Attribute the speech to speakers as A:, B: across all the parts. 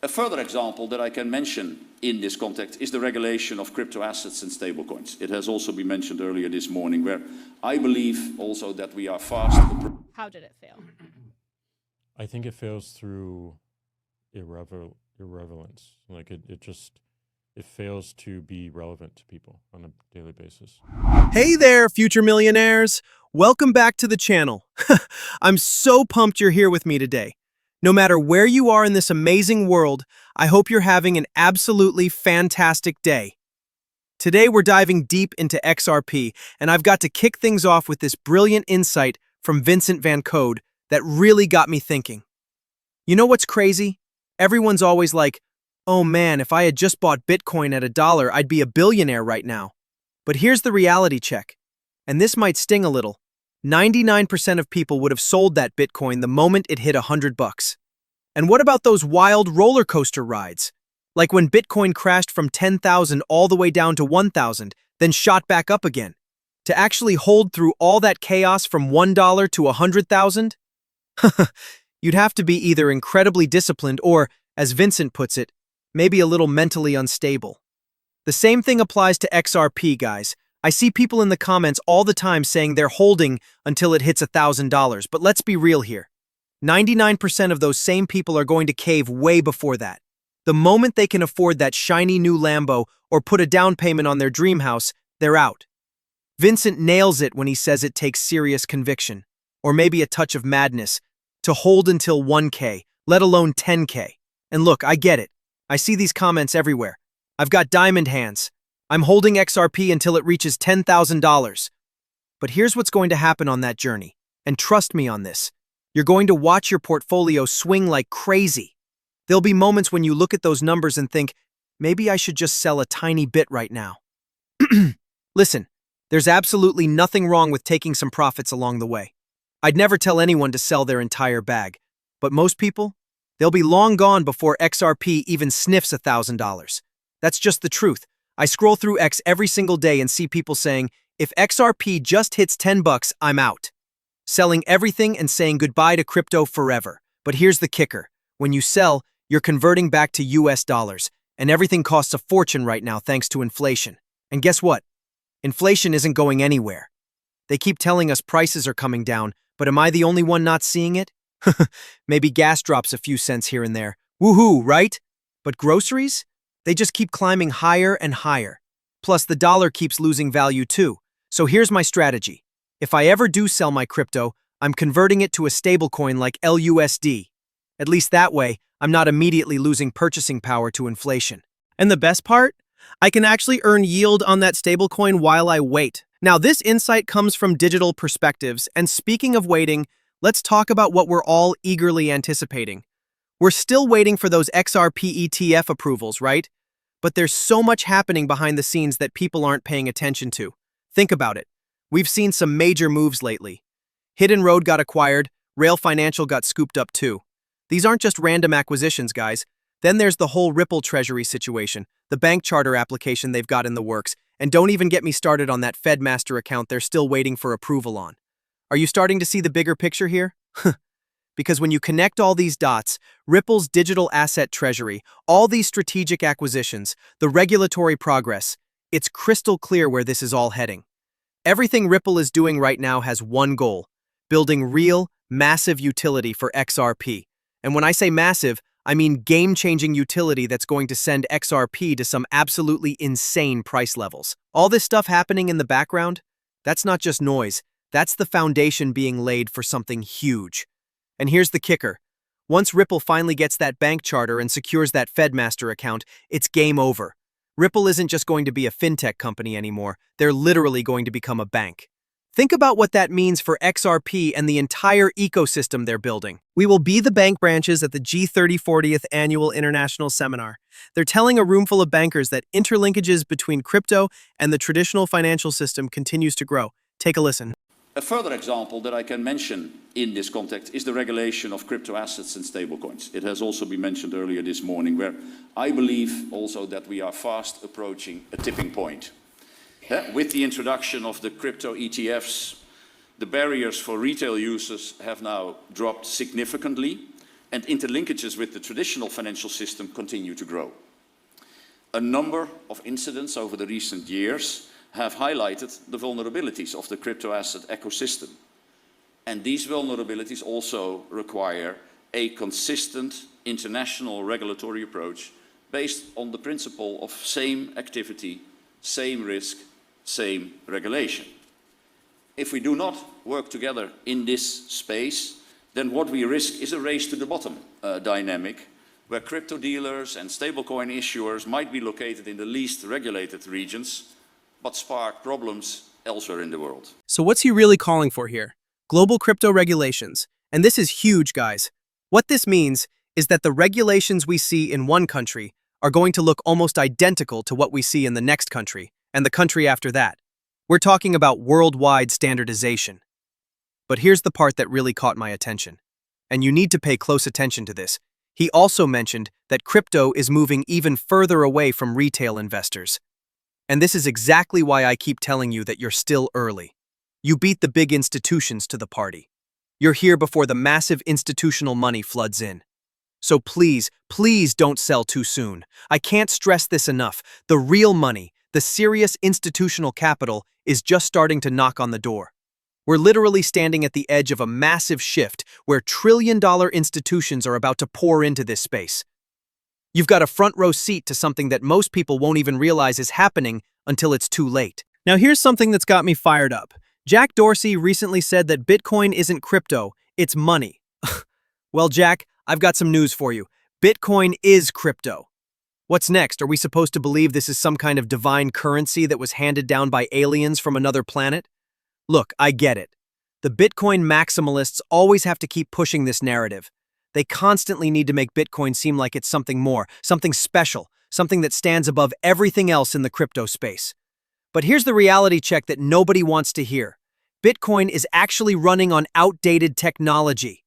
A: A further example that I can mention in this context is the regulation of crypto assets and stablecoins. It has also been mentioned earlier this morning, where I believe also that we are fast.
B: How did it fail?
C: I think it fails through irrelevance. Like it fails to be relevant to people on a daily basis.
D: Hey there, future millionaires. Welcome back to the channel. I'm so pumped you're here with me today. No matter where you are in this amazing world, I hope you're having an absolutely fantastic day. Today we're diving deep into XRP, and I've got to kick things off with this brilliant insight from Vincent Van Code that really got me thinking. You know what's crazy? Everyone's always like, oh man, if I had just bought Bitcoin at $1, I'd be a billionaire right now. But here's the reality check, and this might sting a little. 99% of people would have sold that Bitcoin the moment it hit $100. And what about those wild roller coaster rides? Like when Bitcoin crashed from 10,000 all the way down to 1,000, then shot back up again. To actually hold through all that chaos from $1 to 100,000? You'd have to be either incredibly disciplined or, as Vincent puts it, maybe a little mentally unstable. The same thing applies to XRP, guys. I see people in the comments all the time saying they're holding until it hits $1,000, but let's be real here. 99% of those same people are going to cave way before that. The moment they can afford that shiny new Lambo or put a down payment on their dream house, they're out. Vincent nails it when he says it takes serious conviction, or maybe a touch of madness, to hold until 1K, let alone 10K. And look, I get it. I see these comments everywhere. I've got diamond hands. I'm holding XRP until it reaches $10,000. But here's what's going to happen on that journey. And trust me on this. You're going to watch your portfolio swing like crazy. There'll be moments when you look at those numbers and think, maybe I should just sell a tiny bit right now. Listen, there's absolutely nothing wrong with taking some profits along the way. I'd never tell anyone to sell their entire bag. But most people, they'll be long gone before XRP even sniffs $1,000. That's just the truth. I scroll through X every single day and see people saying, if XRP just hits $10, I'm out. Selling everything and saying goodbye to crypto forever. But here's the kicker. When you sell, you're converting back to US dollars, and everything costs a fortune right now thanks to inflation. And guess what? Inflation isn't going anywhere. They keep telling us prices are coming down, but am I the only one not seeing it? Maybe gas drops a few cents here and there. Woohoo, right? But groceries? They just keep climbing higher and higher. Plus, the dollar keeps losing value too. So here's my strategy. If I ever do sell my crypto, I'm converting it to a stablecoin like LUSD. At least that way, I'm not immediately losing purchasing power to inflation. And the best part? I can actually earn yield on that stablecoin while I wait. Now, this insight comes from Digital Perspectives, and speaking of waiting, let's talk about what we're all eagerly anticipating. We're still waiting for those XRP ETF approvals, right? But there's so much happening behind the scenes that people aren't paying attention to. Think about it. We've seen some major moves lately. Hidden Road got acquired, Rail Financial got scooped up too. These aren't just random acquisitions, guys. Then there's the whole Ripple Treasury situation, the bank charter application they've got in the works, and don't even get me started on that Fed Master account they're still waiting for approval on. Are you starting to see the bigger picture here? Because when you connect all these dots, Ripple's digital asset treasury, all these strategic acquisitions, the regulatory progress, it's crystal clear where this is all heading. Everything Ripple is doing right now has one goal: building real, massive utility for XRP. And when I say massive, I mean game-changing utility that's going to send XRP to some absolutely insane price levels. All this stuff happening in the background, that's not just noise, that's the foundation being laid for something huge. And here's the kicker. Once Ripple finally gets that bank charter and secures that Fed Master account, it's game over. Ripple isn't just going to be a fintech company anymore, they're literally going to become a bank. Think about what that means for XRP and the entire ecosystem they're building. We will be the bank branches at the G30 40th Annual International Seminar. They're telling a room full of bankers that interlinkages between crypto and the traditional financial system continues to grow. Take a listen.
A: A further example that I can mention in this context is the regulation of crypto assets and stablecoins. It has also been mentioned earlier this morning, where I believe also that we are fast approaching a tipping point. With the introduction of the crypto ETFs, the barriers for retail users have now dropped significantly, and interlinkages with the traditional financial system continue to grow. A number of incidents over the recent years have highlighted the vulnerabilities of the crypto asset ecosystem. And these vulnerabilities also require a consistent international regulatory approach based on the principle of same activity, same risk, same regulation. If we do not work together in this space, then what we risk is a race to the bottom dynamic, where crypto dealers and stablecoin issuers might be located in the least regulated regions, but spark problems elsewhere in the world.
D: So what's he really calling for here? Global crypto regulations. And this is huge, guys. What this means is that the regulations we see in one country are going to look almost identical to what we see in the next country and the country after that. We're talking about worldwide standardization. But here's the part that really caught my attention. And you need to pay close attention to this. He also mentioned that crypto is moving even further away from retail investors. And this is exactly why I keep telling you that you're still early. You beat the big institutions to the party. You're here before the massive institutional money floods in. So please, please don't sell too soon. I can't stress this enough. The real money, the serious institutional capital, is just starting to knock on the door. We're literally standing at the edge of a massive shift where trillion-dollar institutions are about to pour into this space. You've got a front-row seat to something that most people won't even realize is happening until it's too late. Now here's something that's got me fired up. Jack Dorsey recently said that Bitcoin isn't crypto, it's money. Well, Jack, I've got some news for you. Bitcoin is crypto. What's next? Are we supposed to believe this is some kind of divine currency that was handed down by aliens from another planet? Look, I get it. The Bitcoin maximalists always have to keep pushing this narrative. They constantly need to make Bitcoin seem like it's something more, something special, something that stands above everything else in the crypto space. But here's the reality check that nobody wants to hear. Bitcoin is actually running on outdated technology.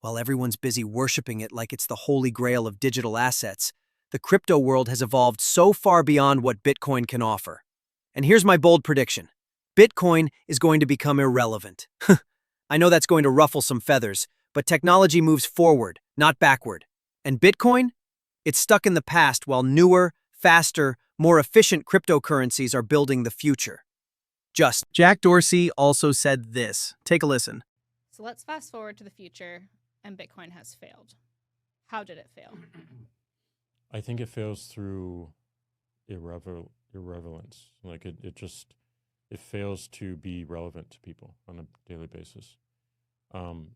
D: While everyone's busy worshiping it like it's the holy grail of digital assets, the crypto world has evolved so far beyond what Bitcoin can offer. And here's my bold prediction. Bitcoin is going to become irrelevant. I know that's going to ruffle some feathers, but technology moves forward, not backward. And Bitcoin? It's stuck in the past while newer, faster, more efficient cryptocurrencies are building the future. Jack Dorsey also said this. Take a listen.
B: So let's fast forward to the future, and Bitcoin has failed. How did it fail?
C: I think it fails through irrelevance. Like it fails to be relevant to people on a daily basis.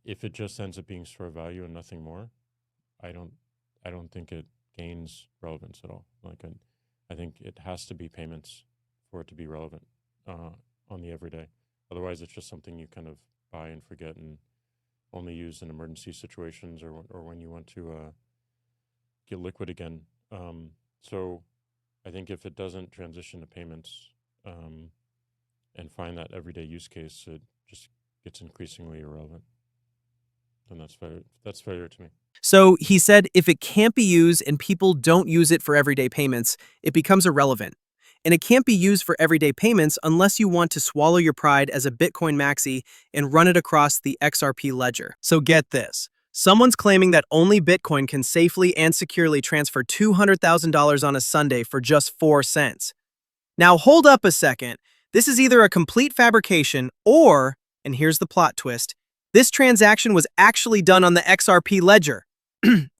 C: If it just ends up being store value and nothing more, I don't think it gains relevance at all. Like I think it has to be payments for it to be relevant on the everyday. Otherwise, it's just something you kind of buy and forget and only use in emergency situations or when you want to get liquid again. So I think if it doesn't transition to payments and find that everyday use case, it just gets increasingly irrelevant. And that's failure to me.
D: So he said if it can't be used and people don't use it for everyday payments, it becomes irrelevant. And it can't be used for everyday payments unless you want to swallow your pride as a Bitcoin Maxi and run it across the XRP ledger. So get this. Someone's claiming that only Bitcoin can safely and securely transfer $200,000 on a Sunday for just 4 cents. Now hold up a second. This is either a complete fabrication or, and here's the plot twist, this transaction was actually done on the XRP ledger.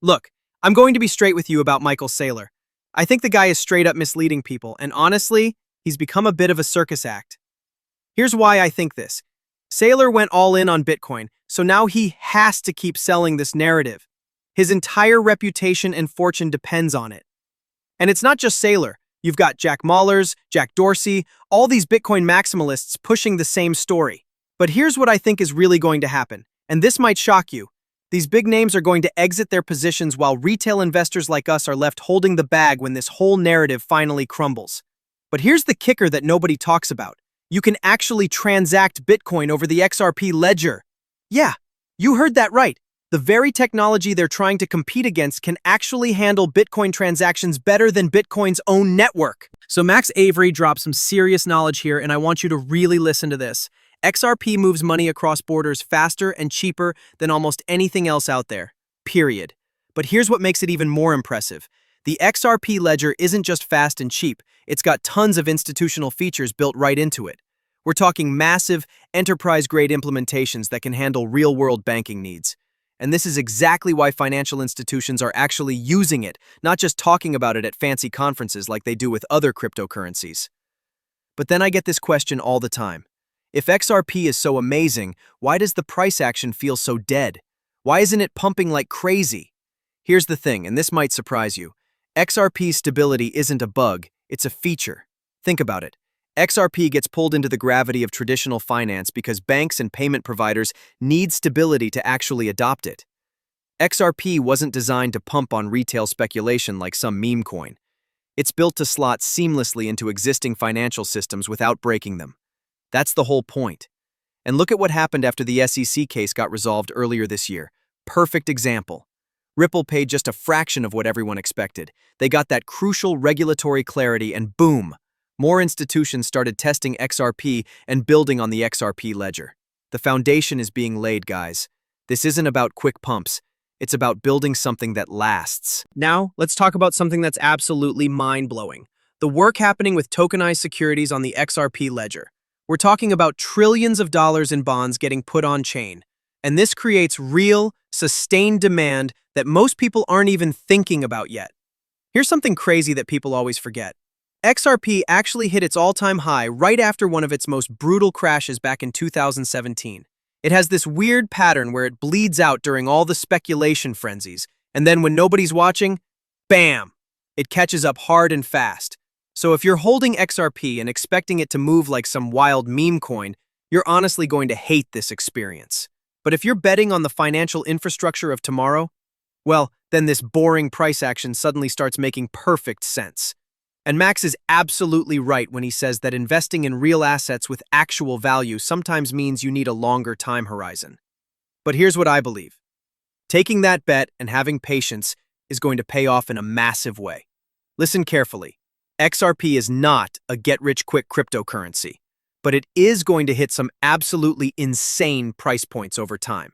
D: Look, I'm going to be straight with you about Michael Saylor. I think the guy is straight up misleading people, and honestly, he's become a bit of a circus act. Here's why I think this. Saylor went all in on Bitcoin, so now he has to keep selling this narrative. His entire reputation and fortune depends on it. And it's not just Saylor. You've got Jack Mallers, Jack Dorsey, all these Bitcoin maximalists pushing the same story. But here's what I think is really going to happen, and this might shock you. These big names are going to exit their positions while retail investors like us are left holding the bag when this whole narrative finally crumbles. But here's the kicker that nobody talks about. You can actually transact Bitcoin over the XRP ledger. Yeah, you heard that right. The very technology they're trying to compete against can actually handle Bitcoin transactions better than Bitcoin's own network. So Max Avery dropped some serious knowledge here, and I want you to really listen to this. XRP moves money across borders faster and cheaper than almost anything else out there. period. But here's what makes it even more impressive. The XRP ledger isn't just fast and cheap, it's got tons of institutional features built right into it. We're talking massive, enterprise-grade implementations that can handle real-world banking needs. And this is exactly why financial institutions are actually using it, not just talking about it at fancy conferences like they do with other cryptocurrencies. But then I get this question all the time. If XRP is so amazing, why does the price action feel so dead? Why isn't it pumping like crazy? Here's the thing, and this might surprise you. XRP's stability isn't a bug, it's a feature. Think about it. XRP gets pulled into the gravity of traditional finance because banks and payment providers need stability to actually adopt it. XRP wasn't designed to pump on retail speculation like some meme coin. It's built to slot seamlessly into existing financial systems without breaking them. That's the whole point. And look at what happened after the SEC case got resolved earlier this year. Perfect example. Ripple paid just a fraction of what everyone expected. They got that crucial regulatory clarity and boom! More institutions started testing XRP and building on the XRP ledger. The foundation is being laid, guys. This isn't about quick pumps. It's about building something that lasts.
E: Now, let's talk about something that's absolutely mind-blowing. The work happening with tokenized securities on the XRP ledger. We're talking about trillions of dollars in bonds getting put on chain. And this creates real, sustained demand that most people aren't even thinking about yet. Here's something crazy that people always forget. XRP actually hit its all-time high right after one of its most brutal crashes back in 2017. It has this weird pattern where it bleeds out during all the speculation frenzies, and then when nobody's watching, bam! It catches up hard and fast. So if you're holding XRP and expecting it to move like some wild meme coin, you're honestly going to hate this experience. But if you're betting on the financial infrastructure of tomorrow, well, then this boring price action suddenly starts making perfect sense. And Max is absolutely right when he says that investing in real assets with actual value sometimes means you need a longer time horizon. But here's what I believe. Taking that bet and having patience is going to pay off in a massive way. Listen carefully. XRP is not a get-rich-quick cryptocurrency, but it is going to hit some absolutely insane price points over time.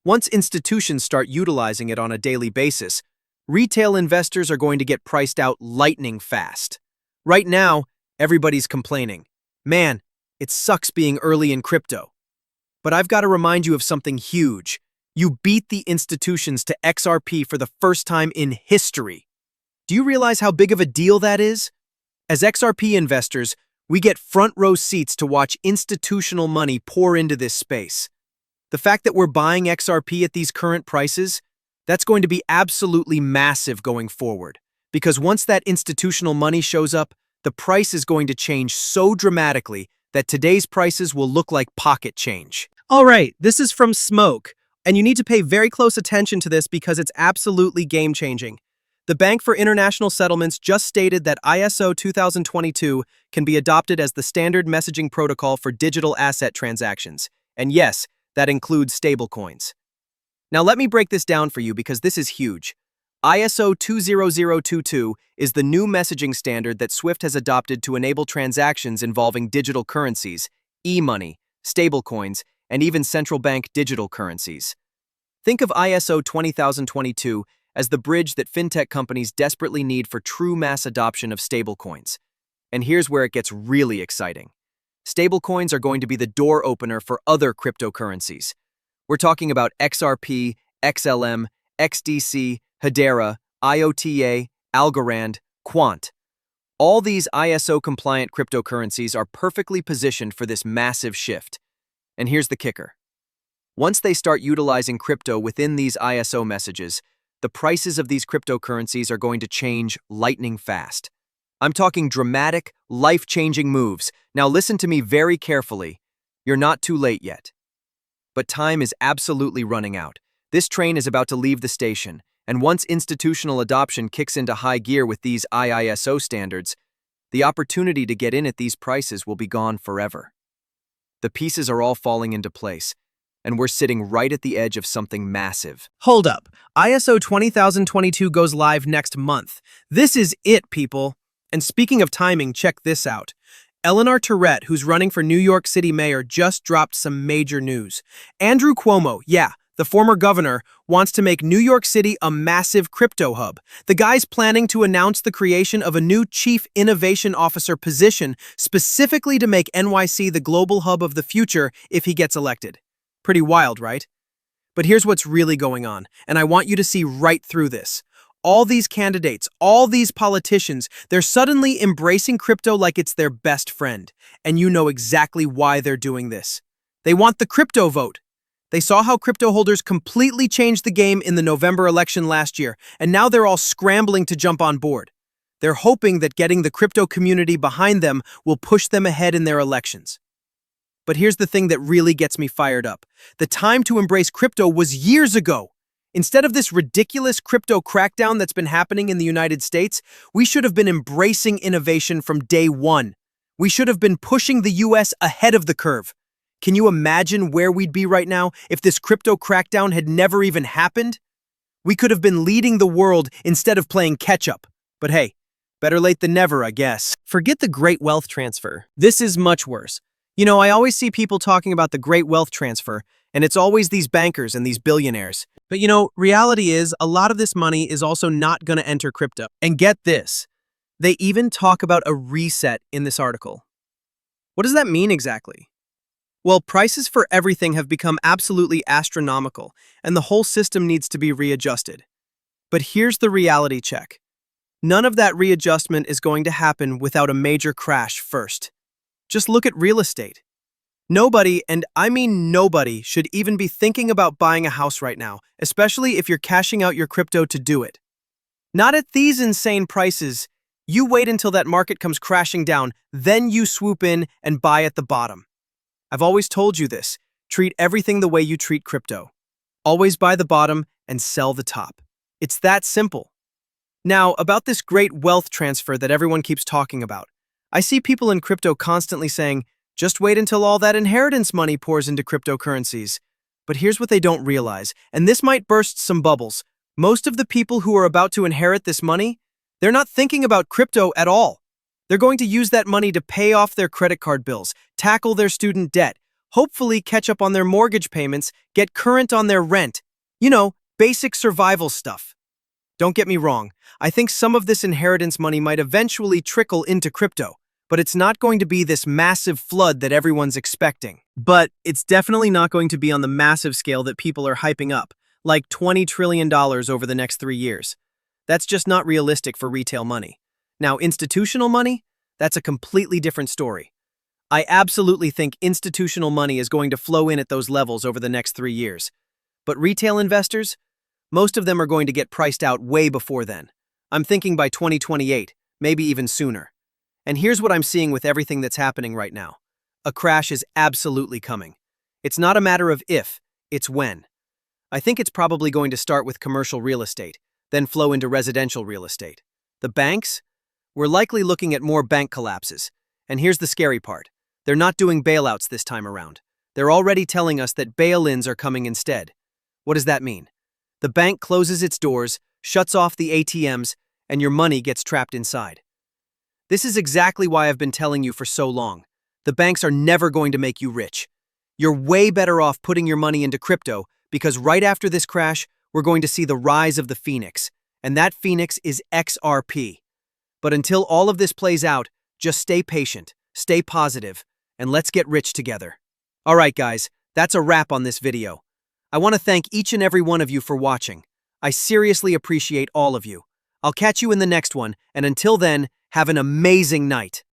E: Once institutions start utilizing it on a daily basis, retail investors are going to get priced out lightning fast. Right now, everybody's complaining. Man, it sucks being early in crypto. But I've got to remind you of something huge. You beat the institutions to XRP for the first time in history. Do you realize how big of a deal that is? As XRP investors, we get front-row seats to watch institutional money pour into this space. The fact that we're buying XRP at these current prices, that's going to be absolutely massive going forward, because once that institutional money shows up, the price is going to change so dramatically that today's prices will look like pocket change. All right, this is from Smoke, and you need to pay very close attention to this because it's absolutely game-changing. The Bank for International Settlements just stated that ISO 2022 can be adopted as the standard messaging protocol for digital asset transactions. And yes, that includes stablecoins. Now let me break this down for you because this is huge. ISO 20022 is the new messaging standard that SWIFT has adopted to enable transactions involving digital currencies, e-money, stablecoins, and even central bank digital currencies. Think of ISO 20022 as the bridge that fintech companies desperately need for true mass adoption of stablecoins. And here's where it gets really exciting. Stablecoins are going to be the door opener for other cryptocurrencies. We're talking about XRP, XLM, XDC, Hedera, IOTA, Algorand, Quant. All these ISO-compliant cryptocurrencies are perfectly positioned for this massive shift. And here's the kicker. Once they start utilizing crypto within these ISO messages, the prices of these cryptocurrencies are going to change lightning fast. I'm talking dramatic, life-changing moves. Now listen to me very carefully. You're not too late yet. But time is absolutely running out. This train is about to leave the station, and once institutional adoption kicks into high gear with these IISO standards, the opportunity to get in at these prices will be gone forever. The pieces are all falling into place, and we're sitting right at the edge of something massive. Hold up. ISO 20022 goes live next month. This is it, people. And speaking of timing, check this out. Eleanor Tourette, who's running for New York City mayor, just dropped some major news. Andrew Cuomo, yeah, the former governor, wants to make New York City a massive crypto hub. The guy's planning to announce the creation of a new Chief Innovation Officer position specifically to make NYC the global hub of the future if he gets elected. Pretty wild, right? But here's what's really going on, and I want you to see right through this. All these candidates, all these politicians, they're suddenly embracing crypto like it's their best friend. And you know exactly why they're doing this. They want the crypto vote. They saw how crypto holders completely changed the game in the November election last year, and now they're all scrambling to jump on board. They're hoping that getting the crypto community behind them will push them ahead in their elections. But here's the thing that really gets me fired up. The time to embrace crypto was years ago. Instead of this ridiculous crypto crackdown that's been happening in the United States, we should have been embracing innovation from day one. We should have been pushing the US ahead of the curve. Can you imagine where we'd be right now if this crypto crackdown had never even happened? We could have been leading the world instead of playing catch-up. But hey, better late than never, I guess. Forget the great wealth transfer. This is much worse. You know, I always see people talking about the great wealth transfer, and it's always these bankers and these billionaires. But you know, reality is a lot of this money is also not going to enter crypto. And get this, they even talk about a reset in this article. What does that mean exactly? Well, prices for everything have become absolutely astronomical, and the whole system needs to be readjusted. But here's the reality check. None of that readjustment is going to happen without a major crash first. Just look at real estate. Nobody, and I mean nobody, should even be thinking about buying a house right now, especially if you're cashing out your crypto to do it. Not at these insane prices. You wait until that market comes crashing down, then you swoop in and buy at the bottom. I've always told you this. Treat everything the way you treat crypto. Always buy the bottom and sell the top. It's that simple. Now, about this great wealth transfer that everyone keeps talking about. I see people in crypto constantly saying, just wait until all that inheritance money pours into cryptocurrencies. But here's what they don't realize, and this might burst some bubbles. Most of the people who are about to inherit this money, they're not thinking about crypto at all. They're going to use that money to pay off their credit card bills, tackle their student debt, hopefully catch up on their mortgage payments, get current on their rent. You know, basic survival stuff. Don't get me wrong, I think some of this inheritance money might eventually trickle into crypto. But it's not going to be this massive flood that everyone's expecting. But it's definitely not going to be on the massive scale that people are hyping up, like $20 trillion over the next 3 years. That's just not realistic for retail money. Now, institutional money? That's a completely different story. I absolutely think institutional money is going to flow in at those levels over the next 3 years. But retail investors? Most of them are going to get priced out way before then. I'm thinking by 2028, maybe even sooner. And here's what I'm seeing with everything that's happening right now. A crash is absolutely coming. It's not a matter of if, it's when. I think it's probably going to start with commercial real estate, then flow into residential real estate. The banks? We're likely looking at more bank collapses. And here's the scary part. They're not doing bailouts this time around. They're already telling us that bail-ins are coming instead. What does that mean? The bank closes its doors, shuts off the ATMs, and your money gets trapped inside. This is exactly why I've been telling you for so long. The banks are never going to make you rich. You're way better off putting your money into crypto because right after this crash, we're going to see the rise of the phoenix. And that phoenix is XRP. But until all of this plays out, just stay patient, stay positive, and let's get rich together. All right, guys, that's a wrap on this video. I want to thank each and every one of you for watching. I seriously appreciate all of you. I'll catch you in the next one, and until then, have an amazing night.